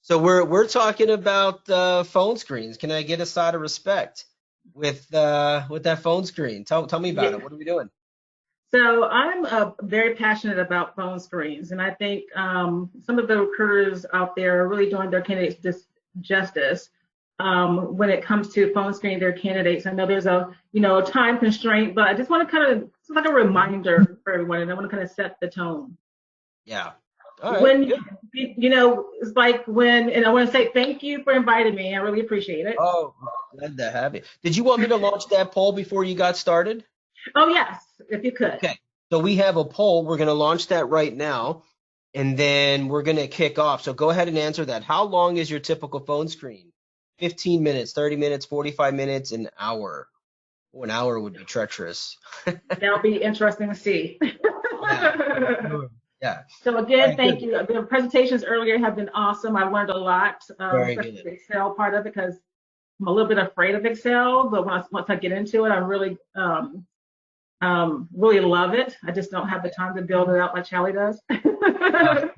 So we're talking about phone screens. Can I get a side of respect with that phone screen? Tell me about Yeah. it. What are we doing? So I'm very passionate about phone screens, and I think some of the recruiters out there are really doing their candidates justice when it comes to phone screening their candidates. I know there's a time constraint, but I just want to kind of it's like a reminder for everyone, and I want to kind of set the tone. Yeah. All right. When Good. it's like when, and I want to say thank you for inviting me. I really appreciate it. Oh, glad to have you. Did you want me to launch that poll before you got started? Oh yes, if you could. Okay. So we have a poll. We're going to launch that right now, and then we're going to kick off. So go ahead and answer that. How long is your typical phone screen? 15 minutes, 30 minutes, 45 minutes, an hour. Oh, an hour would be treacherous. That'll be interesting to see. Yeah. Yeah. So All again, right, thank good. you. The presentations earlier have been awesome. I've learned a lot, Very especially good. the Excel part of it, because I'm a little bit afraid of Excel, but once I get into it, I really really love it. I just don't have the time to build it out like Charlie does. Uh,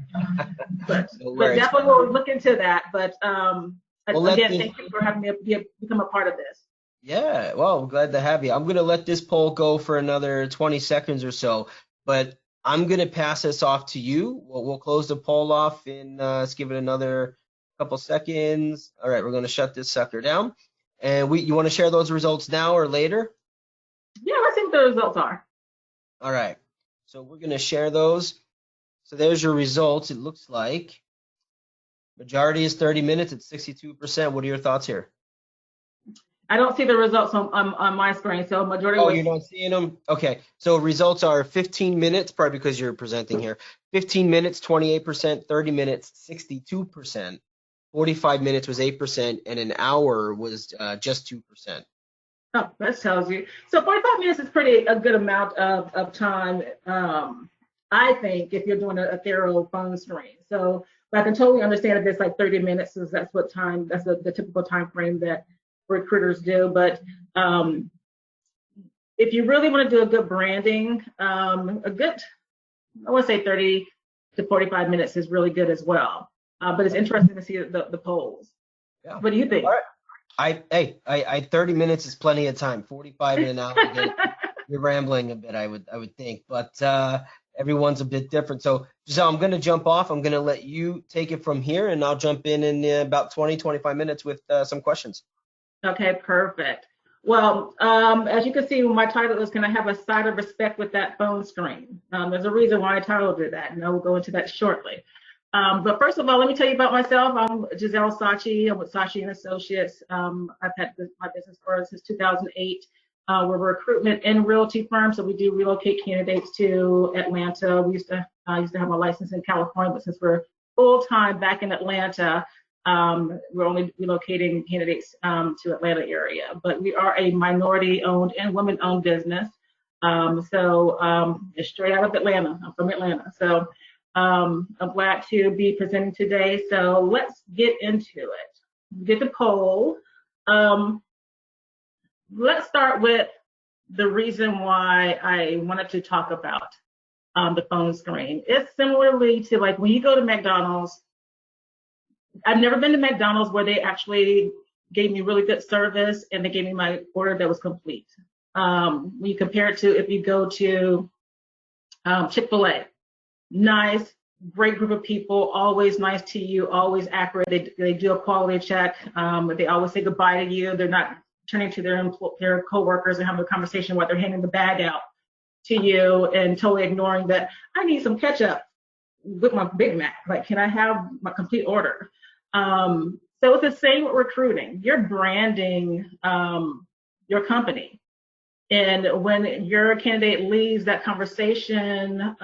but no but worries. definitely we'll look into that. But We'll let again, this. thank you for having me become a part of this. Yeah, well, I'm glad to have you. I'm gonna let this poll go for another 20 seconds or so, but I'm gonna pass this off to you. We'll close the poll off in let's give it another couple seconds. All right, we're gonna shut this sucker down. And you want to share those results now or later? Yeah, let's see what the results are. All right. So we're gonna share those. So there's your results. It looks like majority is 30 minutes at 62%. What are your thoughts here? I don't see the results on my screen, so majority Oh, was you're not seeing them? Okay. So results are 15 minutes, probably because you're presenting here. 15 minutes, 28%, 30 minutes, 62%, 45 minutes was 8%, and an hour was just 2%. oh, that tells you. So 45 minutes is pretty a good amount of time. I think if you're doing a thorough phone screen. So but I can totally understand if it's like 30 minutes, because that's what time that's the typical time frame that recruiters do. But if you really want to do a good branding, a good I would say 30 to 45 minutes is really good as well. But it's interesting to see the polls. Yeah. What do you All think? right. 30 minutes is plenty of time. 45 in an hour, you're rambling a bit, I would think, but everyone's a bit different. So Giselle, I'm going to jump off. I'm going to let you take it from here, and I'll jump in about 20, 25 minutes with some questions. Okay, perfect. Well, as you can see, my title is "Can I Have a Side of Respect with That Phone Screen?" There's a reason why I titled it that, and I will go into that shortly. But first of all, let me tell you about myself. I'm Giselle Saatchi. I'm with Saatchi and Associates. I've had my business since 2008. We're a recruitment and realty firm, so we do relocate candidates to Atlanta. I used to have my license in California, but since we're full time back in Atlanta, we're only relocating candidates to Atlanta area. But we are a minority-owned and women-owned business. It's straight out of Atlanta. I'm from Atlanta, so. I'm glad to be presenting today. So let's get into it. Get the poll. Let's start with the reason why I wanted to talk about the phone screen. It's similarly to like when you go to McDonald's. I've never been to McDonald's where they actually gave me really good service and they gave me my order that was complete. When you compare it to if you go to Chick-fil-A. Nice, great group of people, always nice to you, always accurate. They do a quality check. They always say goodbye to you. They're not turning to their coworkers and having a conversation while they're handing the bag out to you and totally ignoring that I need some ketchup with my Big Mac. Like, can I have my complete order? So it's the same with recruiting. You're branding your company. And when your candidate leaves that conversation,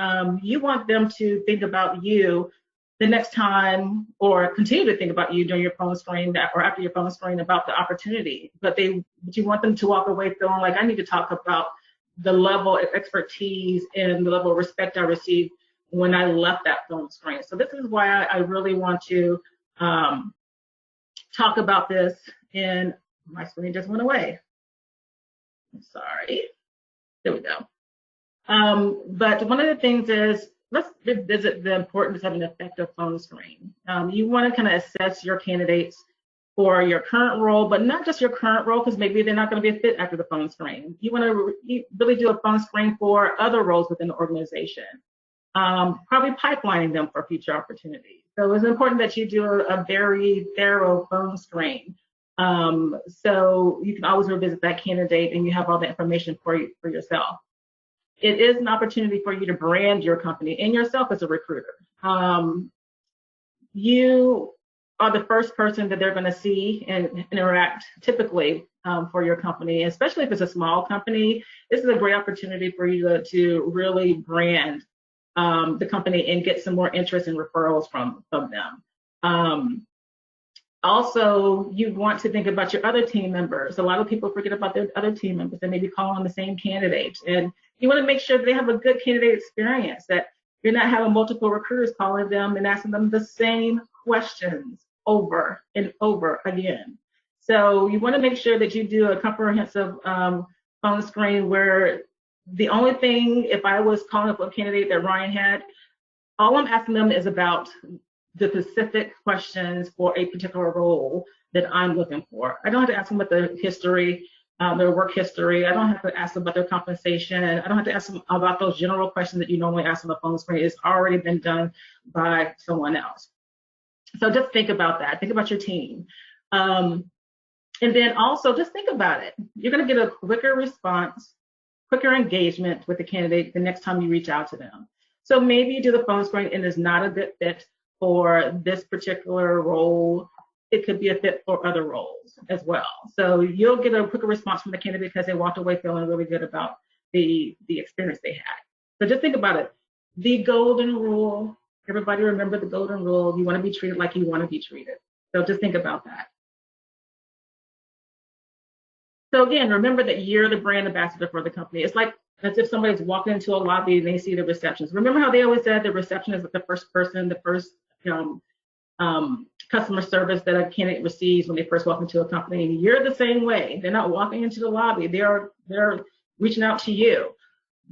you want them to think about you the next time or continue to think about you during your phone screen or after your phone screen about the opportunity. But you want them to walk away feeling like I need to talk about the level of expertise and the level of respect I received when I left that phone screen. So this is why I really want to talk about this. And my screen just went away. I'm sorry. There we go. But one of the things is let's revisit the importance of an effective phone screen. You want to kind of assess your candidates for your current role, but not just your current role, because maybe they're not going to be a fit after the phone screen. You want to really do a phone screen for other roles within the organization, probably pipelining them for future opportunities. So it's important that you do a very thorough phone screen. So you can always revisit that candidate and you have all the information for yourself. It is an opportunity for you to brand your company and yourself as a recruiter. You are the first person that they're going to see and interact typically for your company, especially if it's a small company. This is a great opportunity for you to really brand the company and get some more interest and referrals from them. Also, you want to think about your other team members. A lot of people forget about their other team members. They may be calling on the same candidate. And you want to make sure that they have a good candidate experience, that you're not having multiple recruiters calling them and asking them the same questions over and over again. So you want to make sure that you do a comprehensive phone screen where the only thing, if I was calling up a candidate that Ryan had, all I'm asking them is about the specific questions for a particular role that I'm looking for. I don't have to ask them about their history, their work history. I don't have to ask them about their compensation. I don't have to ask them about those general questions that you normally ask on the phone screen. It's already been done by someone else. So just think about that. Think about your team. And then also just think about it. You're going to get a quicker response, quicker engagement with the candidate the next time you reach out to them. So maybe you do the phone screen and it's not a good fit for this particular role. It could be a fit for other roles as well. So you'll get a quicker response from the candidate because they walked away feeling really good about the experience they had. So just think about it. The golden rule, everybody remember the golden rule. You want to be treated like you want to be treated. So just think about that. So again, remember that you're the brand ambassador for the company. It's like as if somebody's walking into a lobby and they see the receptionist. Remember how they always said the receptionist is the first person, the first customer service that a candidate receives when they first walk into a company. And you're the same way. They're not walking into the lobby. They're reaching out to you.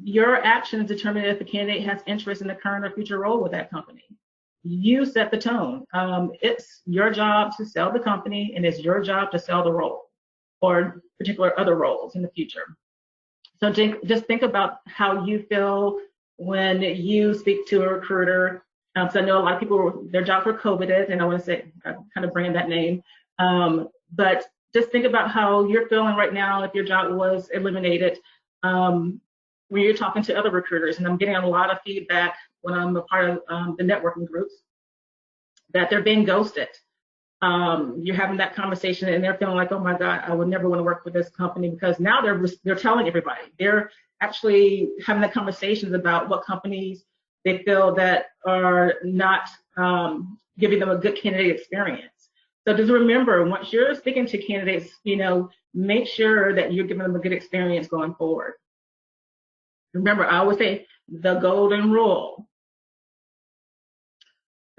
Your actions determine if the candidate has interest in the current or future role with that company. You set the tone. It's your job to sell the company, and it's your job to sell the role or particular other roles in the future. So just think about how you feel when you speak to a recruiter. So I know a lot of people, their jobs were coveted, and I want to say, kind of brand that name. But just think about how you're feeling right now if your job was eliminated when you're talking to other recruiters. And I'm getting a lot of feedback when I'm a part of the networking groups that they're being ghosted. You're having that conversation and they're feeling like, oh my God, I would never want to work for this company, because now they're telling everybody. They're actually having the conversations about what companies they feel that are not giving them a good candidate experience. So just remember, once you're speaking to candidates, make sure that you're giving them a good experience going forward. Remember, I always say the golden rule.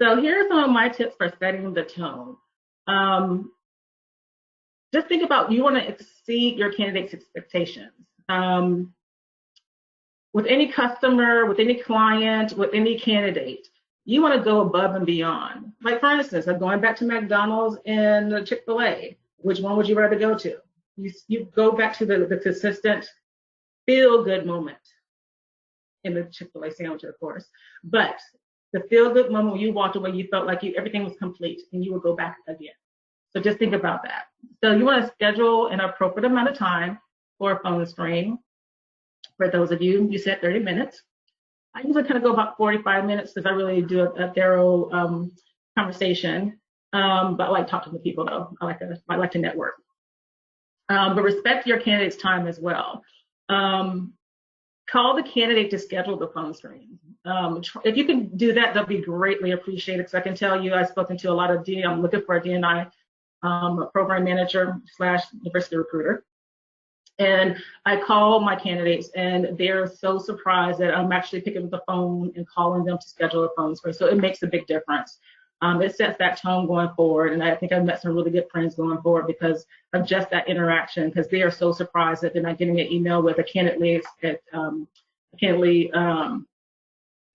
So here are some of my tips for setting the tone. Just think about, you want to exceed your candidate's expectations. With any customer, with any client, with any candidate, you want to go above and beyond. Like for instance, I'm going back to McDonald's and Chick-fil-A. Which one would you rather go to? You go back to the consistent feel-good moment in the Chick-fil-A sandwich, of course. But the feel-good moment when you walked away, you felt like everything was complete and you would go back again. So just think about that. So you want to schedule an appropriate amount of time for a phone screen. For those of you, you said 30 minutes. I usually kind of go about 45 minutes because I really do a thorough conversation. But I like talking to people though. I like to network. But respect your candidate's time as well. Call the candidate to schedule the phone screen. If you can do that, that'll be greatly appreciated, because I can tell you I've spoken to a lot of I'm looking for a D&I program manager / diversity recruiter. And I call my candidates and they're so surprised that I'm actually picking up the phone and calling them to schedule a phone screen. So it makes a big difference. It sets that tone going forward. And I think I've met some really good friends going forward because of just that interaction, because they are so surprised that they're not getting an email with a candidate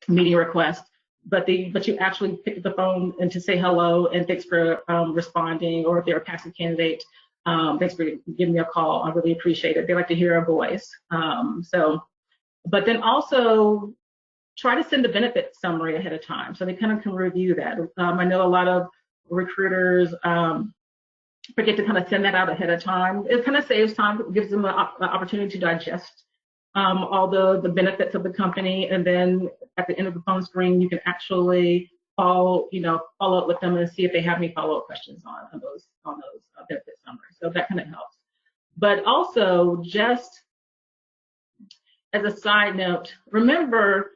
meeting request, but you actually pick up the phone and to say hello and thanks for responding, or if they're a passive candidate, thanks for giving me a call. I really appreciate it. They like to hear our voice. But then also try to send the benefit summary ahead of time so they kind of can review that. I know a lot of recruiters forget to kind of send that out ahead of time. It kind of saves time, gives them an opportunity to digest all the benefits of the company, and then at the end of the phone screen, you can actually follow up with them and see if they have any follow-up questions on those benefit summaries. So that kind of helps. But also, just as a side note, remember,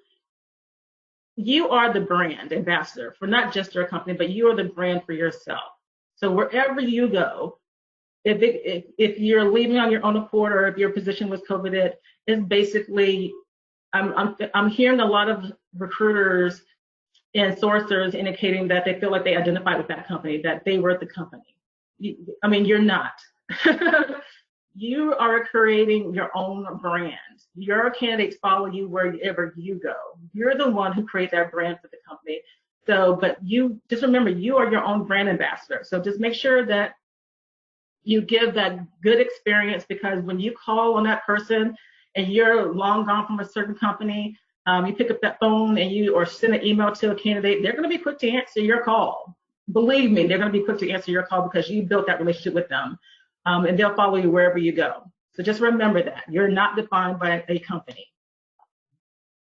you are the brand ambassador for not just your company, but you are the brand for yourself. So wherever you go, if you're leaving on your own accord, or if your position was coveted, it's basically, I'm hearing a lot of recruiters and sourcers indicating that they feel like they identify with that company, that they were the company. You're not. You are creating your own brand. Your candidates follow you wherever you go. You're the one who creates that brand for the company. So, but you just remember, you are your own brand ambassador. So just make sure that you give that good experience, because when you call on that person and you're long gone from a certain company, you pick up that phone or send an email to a candidate, they're going to be quick to answer your call. Believe me, they're going to be quick to answer your call because you built that relationship with them, and they'll follow you wherever you go. So just remember that you're not defined by a company.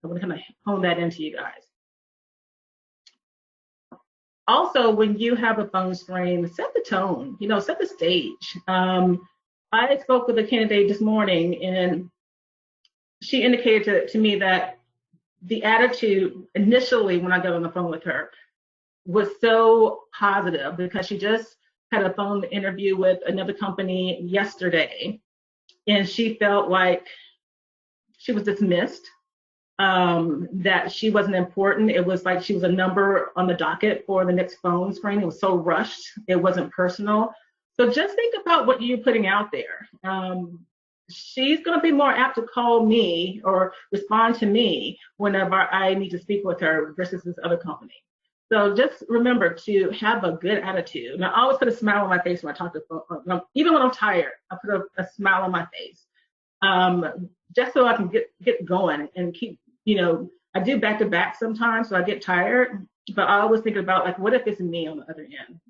I'm going to kind of hone that into you guys. Also, when you have a phone screen, set the tone, set the stage. I spoke with a candidate this morning, and she indicated to me that the attitude initially when I got on the phone with her was so positive, because she just had a phone interview with another company yesterday, and she felt like she was dismissed, that she wasn't important. It was like she was a number on the docket for the next phone screen. It was so rushed. It wasn't personal. So just think about what you're putting out there. She's going to be more apt to call me or respond to me whenever I need to speak with her versus this other company. So just remember to have a good attitude. And I always put a smile on my face when I talk to phone. Even when I'm tired, I put a smile on my face, just so I can get going and keep, I do back to back sometimes, so I get tired, but I always think about, like, what if it's me on the other end?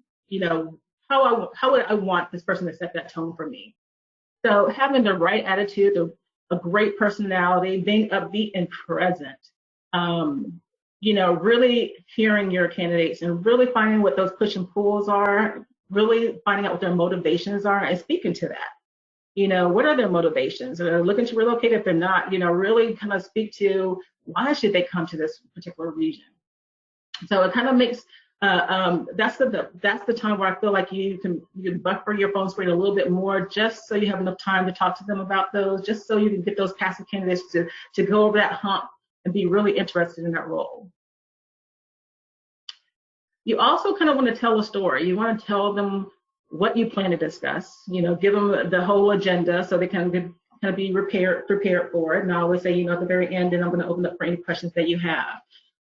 How would I want this person to set that tone for me? So having the right attitude, a great personality, being upbeat and present, really hearing your candidates and really finding what those push and pulls are, really finding out what their motivations are and speaking to that. What are their motivations? Are they looking to relocate? If they're not, really kind of speak to why should they come to this particular region. So it kind of makes, that's the time where I feel like you can buffer your phone screen a little bit more, just so you have enough time to talk to them about those, just so you can get those passive candidates to go over that hump and be really interested in that role. You also kind of want to tell a story. You want to tell them what you plan to discuss, give them the whole agenda so they can kind of be prepared for it. And I always say, at the very end, and I'm going to open up for any questions that you have.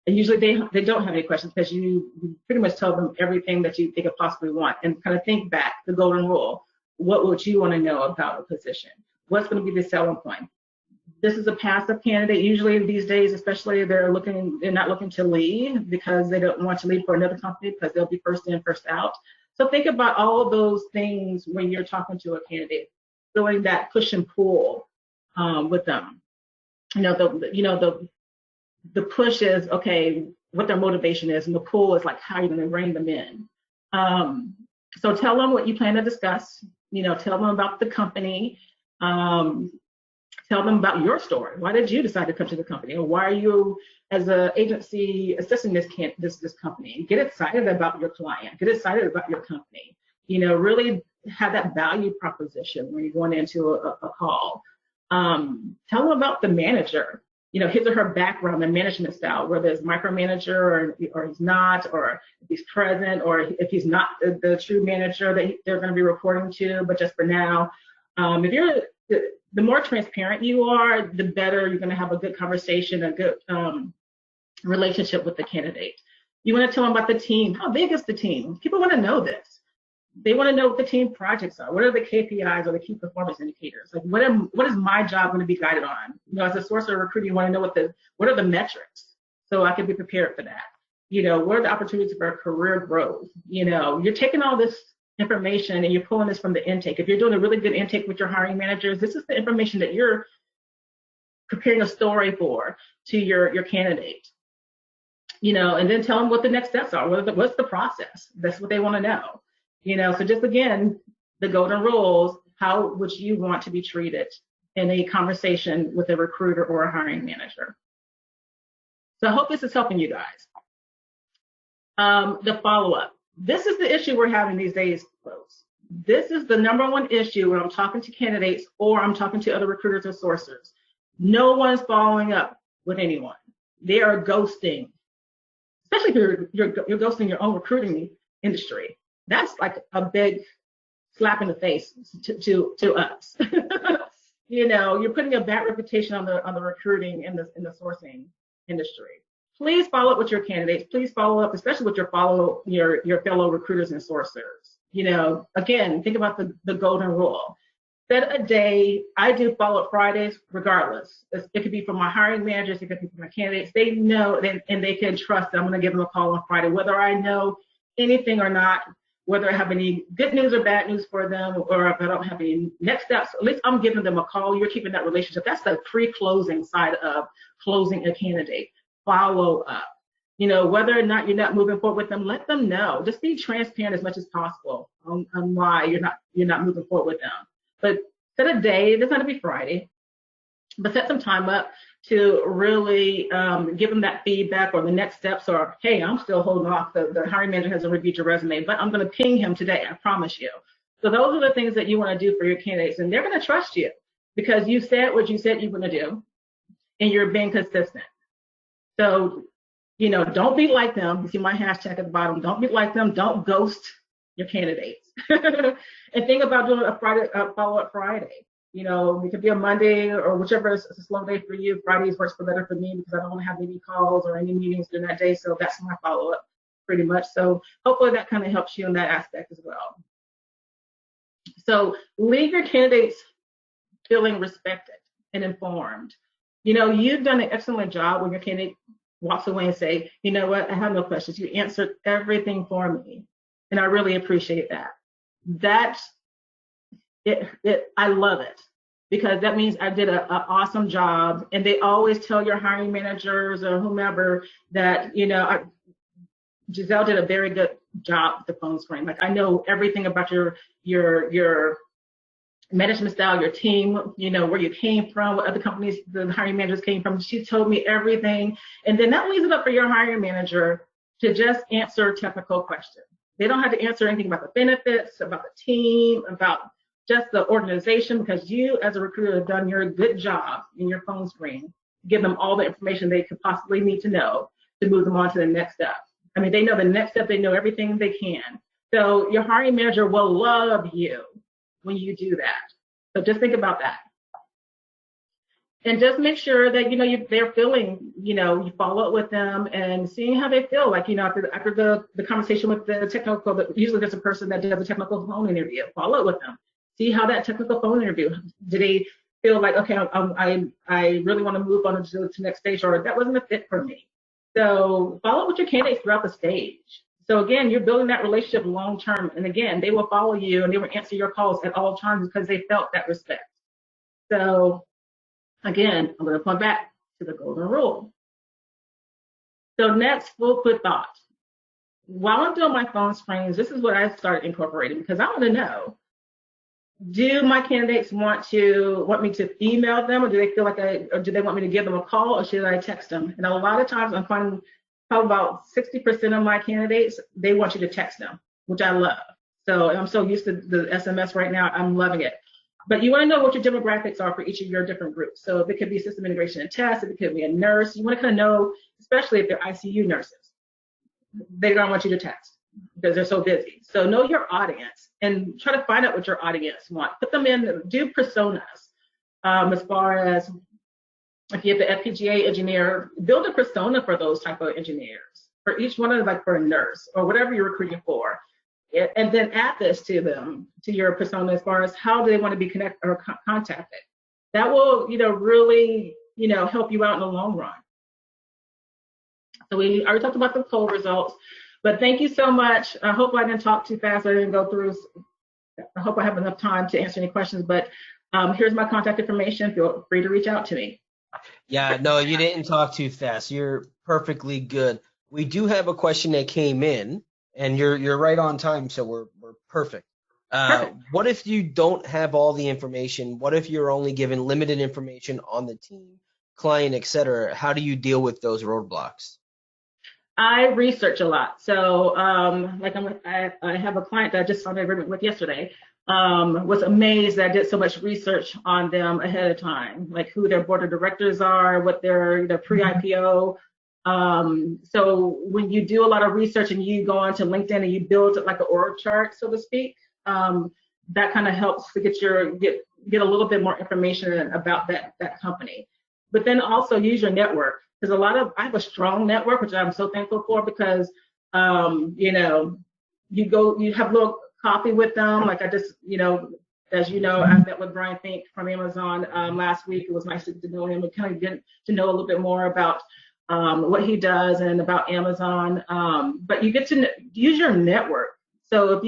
And usually they don't have any questions, because you pretty much tell them everything that they could possibly want, and kind of think back, the golden rule. What would you want to know about a position? What's going to be the selling point? This is a passive candidate. Usually these days, especially, they're not looking to leave because they don't want to leave for another company, because they'll be first in, first out. So think about all of those things when you're talking to a candidate, feeling that push and pull with them. The push is, okay, what their motivation is, and the pull is like how you're going to rein them in. So tell them what you plan to discuss. Tell them about the company. Tell them about your story. Why did you decide to come to the company? Or why are you, as an agency, assisting this company? Get excited about your client. Get excited about your company. Really have that value proposition when you're going into a call. Tell them about the manager. His or her background and management style, whether it's micromanager or he's not, or if he's present, or if he's not the true manager that they're going to be reporting to, but just for now. The more transparent you are, the better you're going to have a good conversation, a good relationship with the candidate. You want to tell them about the team. How big is the team? People want to know this. They want to know what the team projects are. What are the KPIs or the key performance indicators? Like what is my job going to be guided on? You know, as a source or recruiter, you want to know what are the metrics so I can be prepared for that. You know, what are the opportunities for career growth? You know, you're taking all this information and you're pulling this from the intake. If you're doing a really good intake with your hiring managers, this is the information that you're preparing a story for to your candidate. You know, and then tell them what the next steps are. What's the process? That's what they want to know. You know, so just again, the golden rules, how would you want to be treated in a conversation with a recruiter or a hiring manager? So I hope this is helping you guys. The follow-up. This is the issue we're having these days, folks. This is the number one issue when I'm talking to candidates or I'm talking to other recruiters or sourcers. No one's following up with anyone. They are ghosting, especially if you're ghosting your own recruiting industry. That's like a big slap in the face to us. You know, you're putting a bad reputation on the recruiting and the sourcing industry. Please follow up with your candidates. Please follow up, especially with your fellow recruiters and sourcers. You know, again, think about the golden rule. Set a day. I do follow-up Fridays regardless. It could be from my hiring managers, it could be from my candidates. They know and they can trust that I'm going to give them a call on Friday, whether I know anything or not, whether I have any good news or bad news for them, or if I don't have any next steps. At least I'm giving them a call. You're keeping that relationship. That's the pre-closing side of closing a candidate. Follow up. You know, whether or not you're not moving forward with them, let them know. Just be transparent as much as possible on why you're not moving forward with them. But set a day. It doesn't have to be Friday, but set some time up to really give them that feedback or the next steps. Or hey, I'm still holding off. The hiring manager hasn't reviewed your resume, but I'm going to ping him today. I promise you. So those are the things that you want to do for your candidates, and they're going to trust you because you said what you said you're going to do, and you're being consistent. So, you know, don't be like them. You see my hashtag at the bottom. Don't be like them. Don't ghost your candidates. And think about doing a follow-up Friday. You know, it could be a Monday or whichever is a slow day for you. Fridays works better for me because I don't have any calls or any meetings during that day. So that's my follow-up pretty much. So hopefully that kind of helps you in that aspect as well. So leave your candidates feeling respected and informed. You know, you've done an excellent job when your candidate walks away and say, you know what, I have no questions. You answered everything for me. And I really appreciate that. I love it because that means I did an awesome job. And they always tell your hiring managers or whomever that, you know, Giselle did a very good job with the phone screen. Like I know everything about your management style, your team, you know, where you came from, what other companies the hiring managers came from. She told me everything. And then that leaves it up for your hiring manager to just answer technical questions. They don't have to answer anything about the benefits, about the team, about just the organization, because you as a recruiter have done your good job in your phone screen, give them all the information they could possibly need to know to move them on to the next step. I mean, they know the next step, they know everything they can. So your hiring manager will love you when you do that. So just think about that. And just make sure that, you know, they're feeling, you know, you follow up with them and seeing how they feel. Like, you know, after the conversation with the technical, usually there's a person that does a technical phone interview. Follow up with them. See how that technical phone interview, do they feel like, okay, I really want to move on to the next stage, or that wasn't a fit for me. So follow up with your candidates throughout the stage. So again, you're building that relationship long term. And again, they will follow you and they will answer your calls at all times because they felt that respect. So again, I'm going to point back to the golden rule. So next, food for thought. While I'm doing my phone screens, this is what I started incorporating because I want to know, do my candidates want me to email them, or do they feel like or do they want me to give them a call, or should I text them? And a lot of times I'm finding probably about 60% of my candidates, they want you to text them, which I love. So I'm so used to the SMS right now, I'm loving it. But you want to know what your demographics are for each of your different groups. So if it could be system integration and test, if it could be a nurse, you want to kind of know, especially if they're ICU nurses, they don't want you to text because they're so busy. So know your audience and try to find out what your audience wants. Put them in, do personas as far as if you have the FPGA engineer, build a persona for those type of engineers. For each one of them, like for a nurse or whatever you're recruiting for. And then add this to them, to your persona, as far as how do they want to be connected or contacted. That will, really, help you out in the long run. So we already talked about the poll results, but thank you so much. I hope I didn't talk too fast. I didn't go through. I hope I have enough time to answer any questions, but here's my contact information. Feel free to reach out to me. Yeah, no, you didn't talk too fast. You're perfectly good. We do have a question that came in, and you're right on time, so we're perfect. Perfect. What if you don't have all the information? What if you're only given limited information on the team, client, etc.? How do you deal with those roadblocks? I research a lot. So, like I have a client that I just signed an agreement with yesterday. Was amazed that I did so much research on them ahead of time, like who their board of directors are, what their pre-IPO. So when you do a lot of research and you go onto LinkedIn and you build like an org chart, so to speak, that kind of helps to get a little bit more information about that company. But then also use your network, because I have a strong network, which I'm so thankful for, because you have a little coffee with them. Like I just, as you know, I met with Brian Fink from Amazon last week. It was nice to know him and kind of get to know a little bit more about what he does and about Amazon. But you get to use your network. So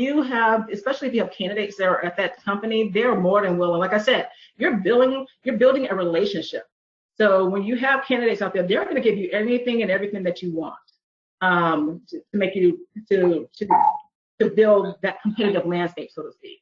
especially if you have candidates that are at that company, they're more than willing. Like I said, you're building a relationship. So when you have candidates out there, they're going to give you anything and everything that you want to make you to build that competitive landscape, so to speak.